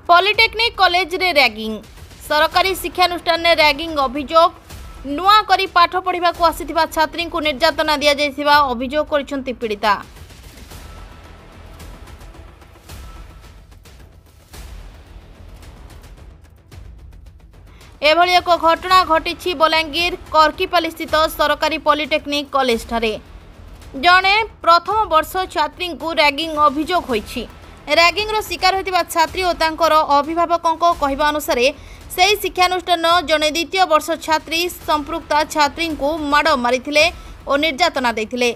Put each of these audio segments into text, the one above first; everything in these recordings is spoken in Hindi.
पॉलिटेक्निक कॉलेज रे रैगिंग सरकारी शिक्षानुष्ठान रे रैगिंग अभियोग नुआ करी पाठ पढ़ा को आसीथिबा छात्री को निर्यातना दिया जायथिबा अभियोग करिसंती पीड़िता। एभली एक घटना घटी बलांगीर कर्कीपाली स्थित सरकारी पॉलिटेक्निक कॉलेज ठारे जड़े प्रथम वर्ष छात्री को रैगिंग अभियोग होईछि। रैगिंग रो शिकार होइतिबा छात्री और तांकर अभिभावकों कहवा अनुसार से शिक्षानुष्ठान जड़े द्वितीय वर्ष छात्री संपृक्ता छात्री को माड़ मारिथिले और निर्यातना देथिले।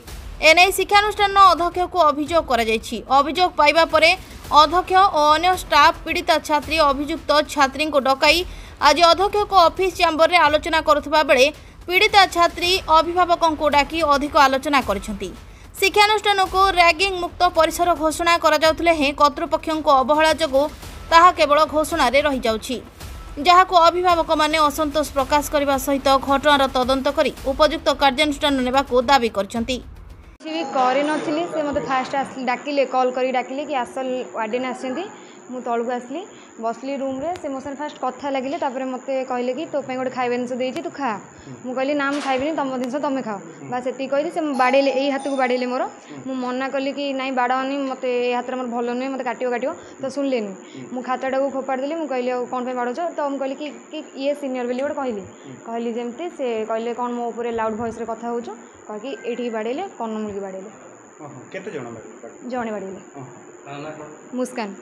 एने शिक्षानुष्ठान अध्यक्ष को अभियोग करा जायछि। अभियोग पाइबा परे अध्यक्ष और अन्य स्टाफ पीड़िता छात्री अभियुक्त छात्री को डकाई आज अध्यक्ष को ऑफिस चैम्बर रे आलोचना करुवा बेले पीड़िता छात्री अभिभावकों को डाकी अधिक आलोचना करिसेंती। शिक्षानुष्ठान को रैगिंग मुक्त परिसर घोषणा करा जाउतले हें कर्तृपक्षों को अवहेला जोगु ताहा केवल घोषणा रे रही जाउछि, जहाको अभिभावक माने असंतोष प्रकाश करबा सहित घटनार तदंत करी उपयुक्त कार्यानुष्ठान नेबाको दाबी करछंती। करी नथिली से मते फास्ट डाकिले कॉल करी डाकिले कि आसल वार्डन आछंती मु तळକୁ आसली बसली रूम रे से मोसन फास्ट कथा लगिले तापर मते कहले कि तो पे गोटे खाइबा जिनस देइछि तू खा। मु कहली ना मु खाइबिनी तम जिनस तमे खाओ बस एति कहली से बाड़ेले एई हाथ को बाड़ेले मोर मु मना कहली कि नाई बाड़ानी मते ए हाथ रे मोर भलो नै मते काटियो तो सुनलेनी मु खाताटा को फोपाड़ देली। मु कहली कोन पे बाड़ो तो हम कहली कि ये सीनियर बेली गोटे कहली जेमती से कहले कोन मो ऊपर लाउड वॉइस रे कथा होचो कह कि एठी बाड़ेले कोन मुलगी बाड़ेले केते जणे बाड़ेले मुस्कान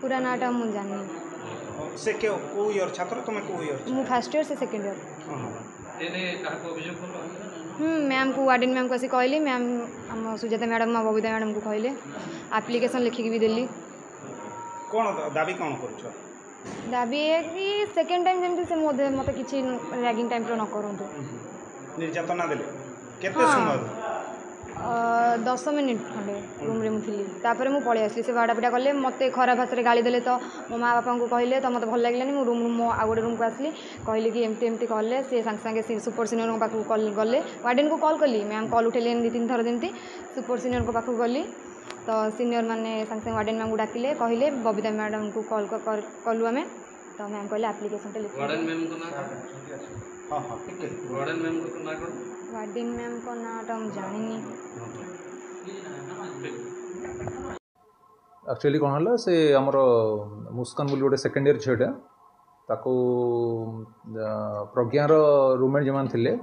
पूरा नाटा मु जाननी से के को ईयर छात्र तुम को ईयर मु फर्स्ट ईयर से सेकंड ईयर एने काको अभियोग करलो मैम को वार्डन मैम को आसी कहली मैम हम सुजाता मैडम बबीता मैडम को कहले एप्लिकेशन लिखिक भी देली। कोन दाबी कोन करछो दाबी है कि सेकंड टाइम जेमती से मते किछि रैगिंग टाइम रो न करंतु निर्यातना देले केते समय 10 मिनिट खंडे रूम रे मुथिली तापर मु पळे आसली से बाड़ा पिटा कले मते खराब भाषा रे गाली देले तो मो माँ बापा को कहले तो मते भल लागलानी मु रूम मो आ गोटे रूम को आसली कहले कि एमती एमती कहले से संग संगे सुपर सीनियर को पाखु कॉल गले वार्डन को कॉल कली मैम कॉल उठेले 2-3 थर जेमती सुपर सीनियर को पाखु गली तो सीनियर माने संग संग वार्डन मैम को डाकिले कहले बबीता मैडम को कॉल कलु आमे तो मैम कहले एप्लिकेशन टे लिख वार्डन मैम को ना हां हां ठीक है वार्डन मैम को ना कर वार्डन मैम को ना तो हम जानिनी एक्चुअली कौन है से आमर मुस्कान बोली गोटे सेकेंड ईयर झीटा ताको प्रज्ञार रूममेट जो थे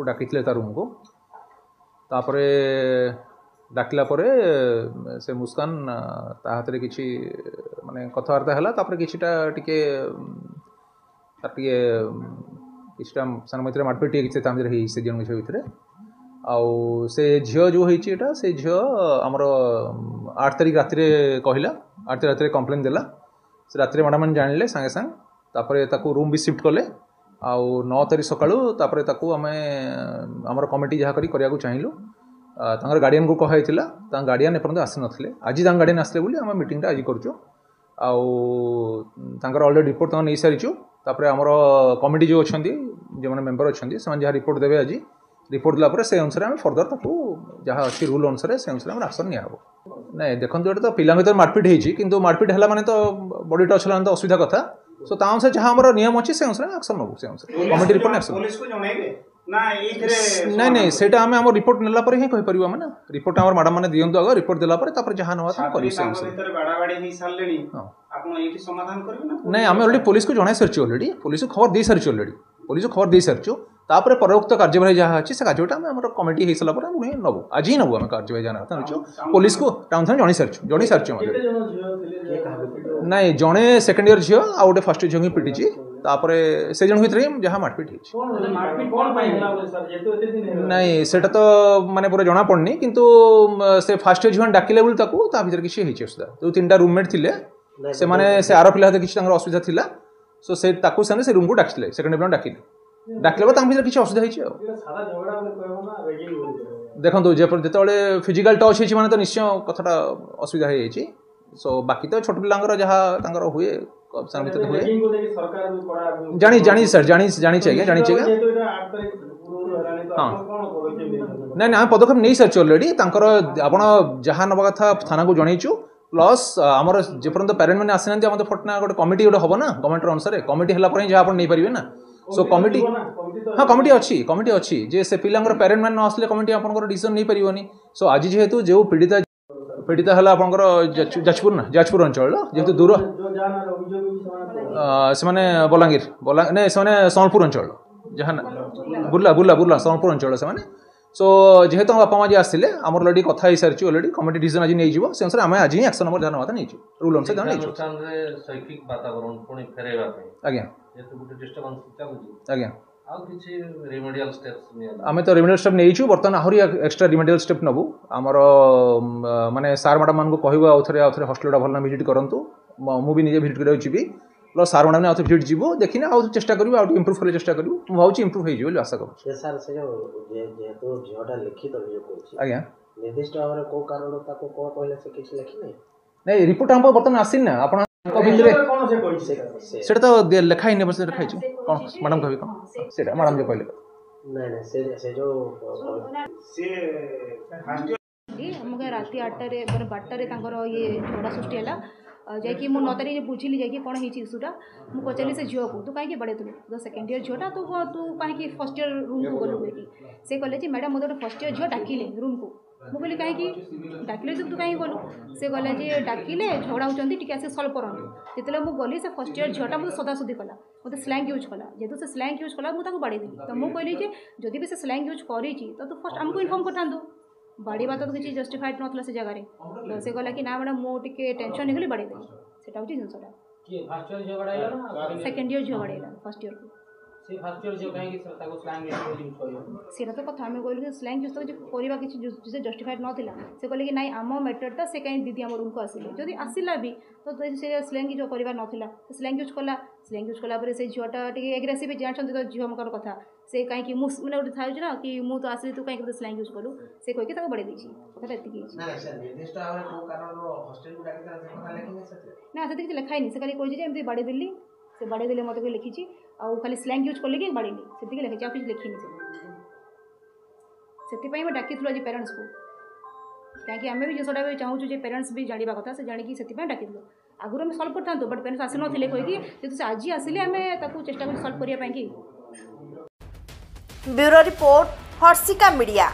डाकी रूम को तापर डाकला परे से मुस्कान ता हाथ में किसी माने कथबार्ता है तापर किछिटा टिके किछिटा सान मत मारपीट टिके से जन भितर आउ से झील जो होता से झील आमर 8 तारिख राति कहला 8 तारिख राति कंप्लेन देला से राति मैडम मैंने जानिले सांगे सांग तापर ताकू रूम भी शिफ्ट कले आउ 9 तारिख सकाळू तापर ताकू आमे आमर कमिटी जहाँ करिया को चाहिलु तांगर गार्डियन को कहाइथिला ता गार्डियन एपर्यंत आसी नथिले आज तांग गार्डियन आसले बोली आम मीटिंगटा आज करछु आउ तांगर ऑलरेडी रिपोर्ट तांग नै सारिछु तापर आमर कमिटी जो अछंती जे माने मेंबर अछंती से जहाँ रिपोर्ट देबे आज रिपोर्ट देला से अनुसार आम फर्दर ताकू जहाँ अच्छी रूल अनुसार से अनुसार एक्शन निया नहीं देखो तो पिला भर मारपीट होती कि मारपीट है माने तो बॉडी टच है तो असुविधा कथा सो ता अनुसार जहाँ आम नियम अच्छी से अनुसार एक्शन नबू से अनुसार कमिटी रिपोर्ट एक्शन नहीं नहीं सेटा आम आम रिपोर्ट नेला पर ही कहि परिबा माने रिपोर्ट हमर मैडम माने दियंतु आगे रिपोर्ट देला पर तापर जहाँ नवा था करि से अनुसार बाड़ाबाड़ी ही सारलेनी आपन एठी समाधान करबे ना नहीं आम ऑलरेडी पुलिस को जणाई सारछि ऑलरेडी पुलिस को खबर दे सारछि ऑलरेडी पुलिस को खबर दे सारछु तापर परवर्त कार्यवाही जहाँ अच्छी से कार्यटा आम कमिटी हो सारा नबू आज ही नबू आम कार्यवाही जहाँ पुलिस को टाउन थाना जणी सारछु नाई जड़े सेकेंड ईयर झील आ गए फर्स्ट झील पिटी तापर से जन भर जहाँ मारपीट नाई से तो माने पूरा जना पड़नी किंतु से फर्स्ट ईयर झील डाकिले बोली भर किसी असुविधा जो 3टा रूममेट थे से माने से आर पिला किसी असुविधा थिला सो से से रूम को डाकिले सेकेंड ईयर डाकिले डाकिले भर किसी असुविधा देखो जो फिजिकल टच होती माने तो निश्चय कथाटा असुविधा हो सो बाकी तो छोट पिला जहाँ हुए हुए जानी जानी सर जानी जानी चाहिए हाँ नहीं ना पदक्षेप नहीं सारी ऑलरेडी आप जहाँ नवा कथा थाना को जनईचु प्लस आमर जेपर्यंत पेरेंट मैंने आसी ना फटना गोटे कमिटी गोटे हम ना गवर्नमेंट अनुसार कमिटी है जहाँ आप नहीं पारे ना सो कमिटी हाँ कमिटी अच्छी जे से पिलांगर पेरेंट मैंने न आसले कमिटी आपंकर डिसीजन नहीं पारिबनी सो आज जेहेतु जो पीड़िता है आपंकर जाजपुर ना जाजपुर अंचल जेहेतु दूर से बलांगीर नहीं से सोनपुर अंचल जहाँ बुर्ला बुर्ला बुर्ला सोनपुर अंचल से सो जेहेतु हम बापा माँ जी आसते आम अलरेडी कथा हो सारी अलरेडी कमिटी डिसीजन आज नहीं से अनुसार आम आज ही एक्शन नंबर ध्यान बात नहीं रूल अनुसार ध्यान आज्ञा आज्ञा आम तो रिमेडियल स्टेप नहीं बर्तमान आहरी एक्सट्रा रिमेडियल स्टेप नबू आमर माने सार मैडम मान कहूँ आउ थे हस्पिटाल भल भिजिट करूँ मुझे निजे भिजिट कर प्लस सार मैडम आउ भिजिट जीव देखने आउ चेष्टा करूँ आउ इम्प्रूव कर चेष्टा करूँ मुझे भावी इम्प्रूव हो आशा करूँ आज्ञा निर्दिष्ट भाव को कारण ताको को कहले से किछ लिखि नै नहीं रिपोर्ट हम बर्तमान आसिन ना आपण सेटा तो लिखा ही नहीं बस लिखा है कौन मैडम कहबी कौन सेटा मैडम जो कहले नहीं नहीं से जो से हमके राति 8 रे माने 12 रे तांकर ये झगड़ा सृष्टि हैला जाकि मु 9 तारिख बुझिली जाकि कौन होई इशूटा मु पचारि से झील को तू कहीं बड़े तू सेकेंड इयर झीलटा तू तू कहीं फर्स्ट इयर रूम को गलु से कहले जी मैडम मोटे फर्स्ट इयर झील डाकिले रूम को मु कहली कहीं डाकिले तू कहीं गलु से कहले जी डाकिले झगड़ा होचंती टिके आसे सॉल्व करंतु जेतले मु गली से फर्स्ट इयर झीलटा मु सदासुदी कला मते स्लैंग यूज कला जेतु से स्लैंग यूज कला मु ताको बाड़ी देली तो मु कहली जे जदि भी से स्लैंग यूज करी छी तो तू फर्स्ट हमको इन्फॉर्म करथांदू बाड़ी बात तो किसी जस्टिफाइड नथला से जगह रे से कहला कि ना मैडम मु टिके टेंशन निकली बाड़ी देली सेटा होची जिनसटा कि फर्स्ट ईयर झगड़ा हैला ना सेकंड ईयर झगड़ा हैला फर्स्ट ईयर को से फर्स्ट ईयर जो कहीं कि ताको स्लैंग यूज करियो सेटा तो कथा हमें कहली स्लैंग यूज तो करबा किसी जिसे जस्टिफाइड नथिला से कहले कि नहीं आम मैटरटा से कहीं दीदी हम रूम को आसिले जदि आसिला भी तो से स्लैंग जो करबा नथिला स्लैंग यूज कला पर से झियोटा टिके एग्रेसिव जानछन तो झियो मकर कथा से कहीं कि मु माने उठी थाउ ना कि मु तो आसिली तू कहीं स्लैंग यूज करू से कहि के ताको बडे देछि कथा एति ना सर निर्दिष्ट भाव को कारण हॉस्टल को डाकी से कथा लेकिन सर ना से लिखा ही नहीं से खाली कहि जे एमती बडे दिल्ली से बडे दिल्ली मते कोइ लिखिछि आ खाली स्लैंग यूज करले कि बडेली सेति के लिखिछि आ कुछ लिखिनि सेति पई मैं डाकी थलो आज पेरेंट्स को कहीं आम भी जिसटा भी चाहूँ जे पेरेंट्स भी जाना कथा से जाणी से डाकी आगुरी आम सल्व करता बट पेरेंट्स आसी ना कहीकि जेहतु से आज आसिले आम चेष्टा कर सल्व करने ब्यूरो रिपोर्ट हर्षिका मीडिया।